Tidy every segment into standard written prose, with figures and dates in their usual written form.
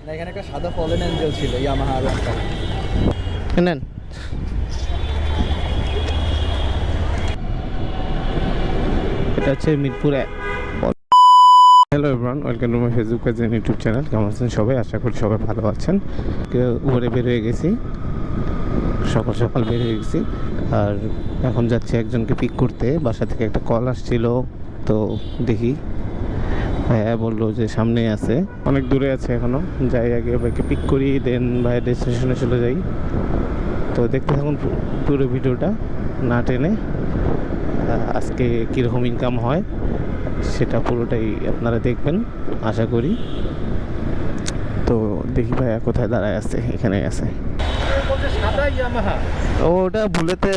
না, এখানে একটা সাদা ফলেন অ্যাঞ্জেল ছিল ইয়ামাহা আর নেন। এটা হচ্ছে Mirpur. Hello everyone, welcome to my Facebook page and YouTube channel. কেমন আছেন সবাই? আশা করি সবাই ভালো আছেন। উপরে বের হয়ে গেছি, সকাল সকাল বের হয়ে গেছি, আর এখন যাচ্ছি একজনকে পিক করতে। বাসা থেকে একটা কল আসছিল, তো দেখি ভাইয়া বললো যে সামনে আছে, অনেক দূরে আছে এখনও। যাই আগে ভাইকে পিক করি, দেন ভাইয়ের ডেস্টিনেশনে চলে যাই। তো দেখতে থাকুন পুরো ভিডিওটা না টেনে। আজকে কীরকম ইনকাম হয় সেটা পুরোটাই আপনারা দেখবেন আশা করি। তো দেখি ভাইয়া কোথায় দাঁড়ায় আছে। এখানে আছে। ওটা ভুলেতে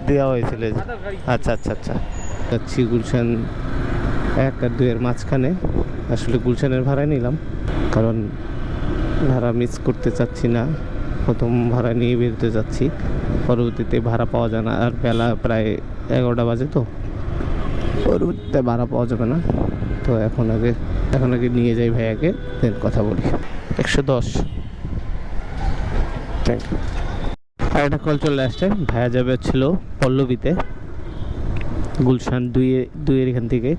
দেওয়া হয়েছিল। আচ্ছা আচ্ছা আচ্ছা, যাচ্ছি গুলশান 1 আর 2 এর মাঝখানে। আসলে গুলশানের ভাড়ায় নিলাম, কারণ ভাড়া মিস করতে চাচ্ছি না। প্রথম ভাড়া নিয়ে বেরোতে যাচ্ছি, পরবর্তীতে ভাড়া পাওয়া যায় না। আর বেলা প্রায় 11টা বাজে, তো পরবর্তীতে ভাড়া পাওয়া যাবে না। তো এখন আগে নিয়ে যাই ভাইয়াকে, দেন কথা বলি। 110। Thank you. আর একটা কল চলে আসছে। ভাইয়া যাবে ছিল পল্লবীতে, গুলশান 2 এর এখান থেকে।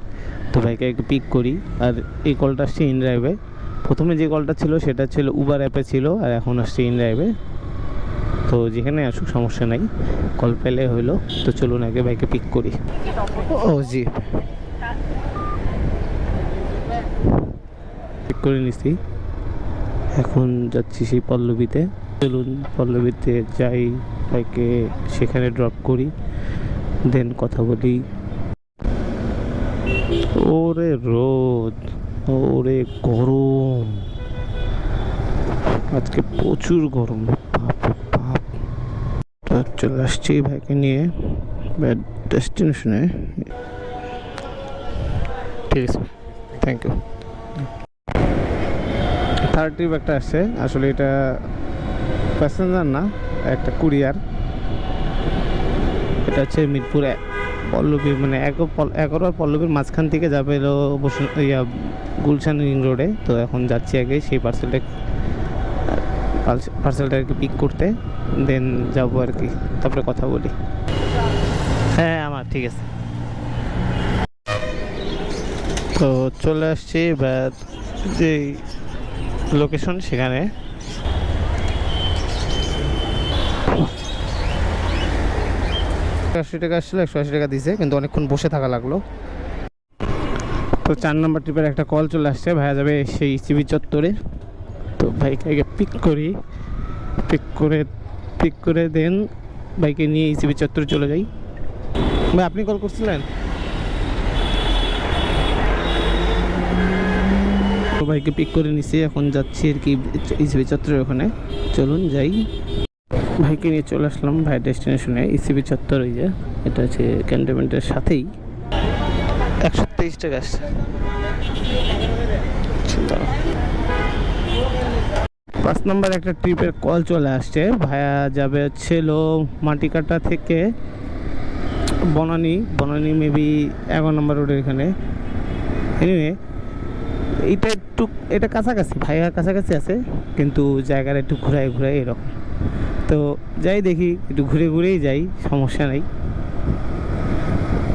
তো ভাইকে একটু পিক করি। আর এই কলটা আসছে ইন ড্রাইভে। প্রথমে যে কলটা ছিল সেটা ছিল উবার অ্যাপে ছিল, আর এখন আসছে ইন ড্রাইভে। তো যেখানে আসুক সমস্যা নাই, কল পেলে হইলো। তো চলুন আগে ভাইকে পিক করি। ও জি, পিক করে নিছি। এখন যাচ্ছি সেই পল্লবীতে। চলুন পল্লবীতে যাই, ভাইকে সেখানে ড্রপ করি, দেন কথা বলি। ওরে রোদ, ওরে গরম, আজকে প্রচুর গরম, বাপরে বাপ। চলে আসছি ভাইকে নিয়ে ডেস্টিনেশনে। ঠিক আছে, থ্যাংক ইউ। থার্ড ট্রিপ একটা আসছে। আসলে এটা প্যাসেঞ্জার না, একটা কুরিয়ার। এটা হচ্ছে মিরপুর পল্লবী, মানে 11 আর পল্লবীর মাঝখান থেকে যাবে হলো গুলশান রিং রোডে। তো এখন যাচ্ছি আগে সেই পার্সেলটা আর কি পিক করতে, দেন যাবো আর কি, তারপরে কথা বলি। হ্যাঁ আমার ঠিক আছে। তো চলে আসছি যে লোকেশন, সেখানে 180 টাকা আসছিল, 180 টাকা দিছে, কিন্তু অনেকক্ষণ বসে থাকা লাগলো। তো 4 নম্বর ট্রিপের একটা কল চলে আসছে। ভাইয়া যাবে সেই সিবি চত্বরে। তো ভাইকে পিক করে দেন বাইকে নিয়ে ইসিবি চত্বরে চলে যাই। ভাই আপনি কল করছিলেন? তো বাইকে পিক করে নিছি, এখন যাচ্ছি আর কি ইসিবি চত্বরের ওখানে। চলুন যাই। ভাইকে নিয়ে চলে আসলাম ভাইয়ের ডেস্টিনেশনে, ইসিবি চত্বর। ওই যে এটা হচ্ছে ক্যান্টনমেন্টের সাথেই। 123 টাকা আসছে। 5 নম্বর একটা ট্রিপের কল চলে আসছে। ভাইয়া যাবে হচ্ছিল মাটিকাটা থেকে বনানী মেবি 11 নম্বর রোডের এখানে। এনিওয়ে এটা কাছাকাছি, ভাইয়া কাছাকাছি আছে, কিন্তু জায়গাটা একটু ঘুরাই এরকম। তো যাই দেখি, একটু ঘুরেই যাই, সমস্যা নেই।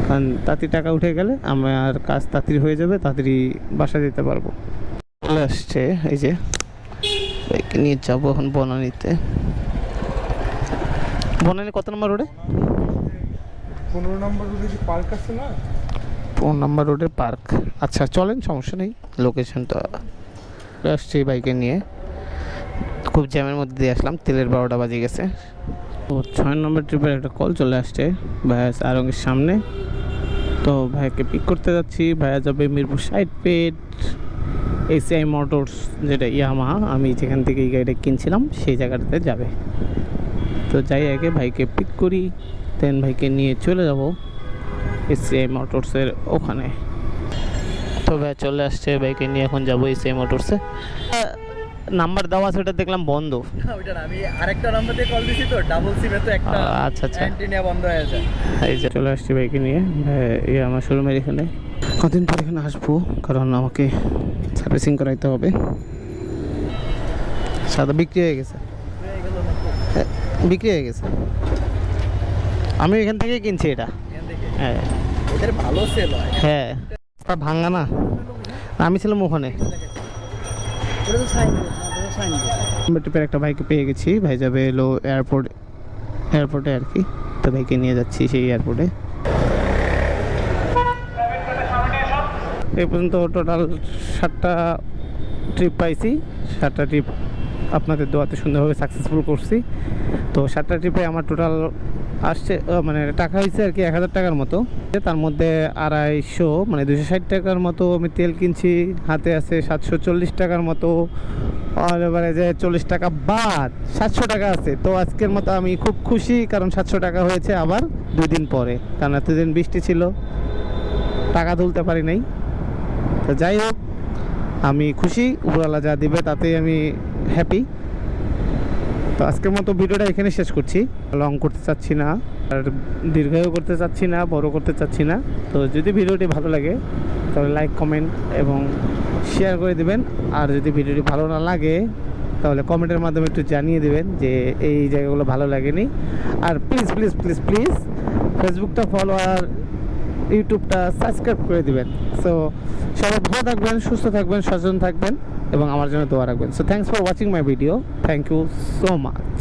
কারণ তাড়াতাড়ি টাকা উঠে গেলে আমার কাজ তাড়াতাড়ি হয়ে যাবে, তাড়াতাড়ি বাসা যেতে পারবো। চলে আসছে এই যে, বাইকে নিয়ে যাবো এখন বনানীতে। বনানী কত নম্বর রোডে? 15 নম্বর রোডে যে পার্ক আছে না, 15 নম্বর রোডে পার্ক। আচ্ছা চলেন, সমস্যা নেই। লোকেশনটা আসছি বাইকে নিয়ে, খুব জ্যামের মধ্যে দিয়ে আসলাম, তেলের 12টা বাজে গেছে। তো 6 নম্বর ট্রিপের একটা কল চলে আসছে ভাইয়া আরঙের সামনে। তো ভাইয়াকে পিক করতে যাচ্ছি। ভাইয়া যাবে মিরপুর 60 ফিট এসিআই মোটরস, যেটা ইয়ামাহা, আমি যেখান থেকে এই গাড়িটা কিনছিলাম সেই জায়গাটাতে যাবে। তো যাই আগে ভাইকে পিক করি, দেন ভাইকে নিয়ে চলে যাব এসিআই মোটরসের ওখানে। তো ভাই চলে আসছে, বাইকে নিয়ে এখন যাবো এসিআই মোটরসে। নাম্বার দেওয়া আছে, ওটা দেখলাম বন্ধ। ওইটা না, আমি আরেকটা নাম্বার দিয়ে কল দিছি, তো ডাবল সিমে তো একটা আচ্ছা আচ্ছা অ্যান্টেনা বন্ধ হয়ে যায়। এই যে চলে আসছি বাইকে নিয়ে এই আমার শোরুমের এখানে। কতদিন পর এখানে আসবো, কারণ আমাকে সার্ভিসিং করাইতে হবে। সাদা বিক্রি হয়ে গেছে, হয়ে গেল না তো? বিক্রি হয়ে গেছে। আমি এখান থেকেই কিনছি এটা। এখান থেকে হ্যাঁ এদের ভালো সেল হয়। হ্যাঁ, আর ভাঙ্গা না। আমি ছিলাম ওখানে। ওটা তো সাইনবোর্ড না, ওটা সাইনবোর্ড। টিপের একটা ভাইকে পেয়ে গেছি, ভাই যাবে এলো এয়ারপোর্টে আর কি। তো ভাইকে নিয়ে যাচ্ছি সেই এয়ারপোর্টে। এই পর্যন্ত টোটাল 7টা ট্রিপ পাইছি। 7টা ট্রিপ আপনাদের দোয়াতে সুন্দরভাবে সাকসেসফুল করছি। তো 7টা ট্রিপে আমার টোটাল আসছে মানে টাকা হয়েছে আর কি 1000 টাকার মতো। তার মধ্যে 250 মানে 260 টাকার মতো আমি তেল কিনছি, হাতে আছে 740 টাকার মতো, আর এবারে যে 40 টাকা বাদ 700 টাকা আছে। তো আজকের মতো আমি খুব খুশি, কারণ 700 টাকা হয়েছে আবার 2 দিন পরে, কারণ এতদিন বৃষ্টি ছিল, টাকা তুলতে পারি নাই। তো যাই হোক, আমি খুশি, উপরওয়ালা যা দিবে তাতেই আমি হ্যাপি। তো আজকের মতো ভিডিওটা এখানে শেষ করছি। লং করতে চাচ্ছি না, আর দীর্ঘায়ু করতে চাচ্ছি না, বড় করতে চাচ্ছি না। তো যদি ভিডিওটি ভালো লাগে তাহলে লাইক, কমেন্ট এবং শেয়ার করে দিবেন। আর যদি ভিডিওটি ভালো না লাগে তাহলে কমেন্টের মাধ্যমে একটু জানিয়ে দেবেন যে এই জায়গাগুলো ভালো লাগেনি। আর প্লিজ প্লিজ প্লিজ প্লিজ ফেসবুকটা ফলো আর ইউটিউবটা সাবস্ক্রাইব করে দিবেন। সো সবাই ভালো থাকবেন, সুস্থ থাকবেন, সচেতন থাকবেন এবং আমার জন্য দোয়া রাখবেন। So thanks for watching my video. Thank you so much.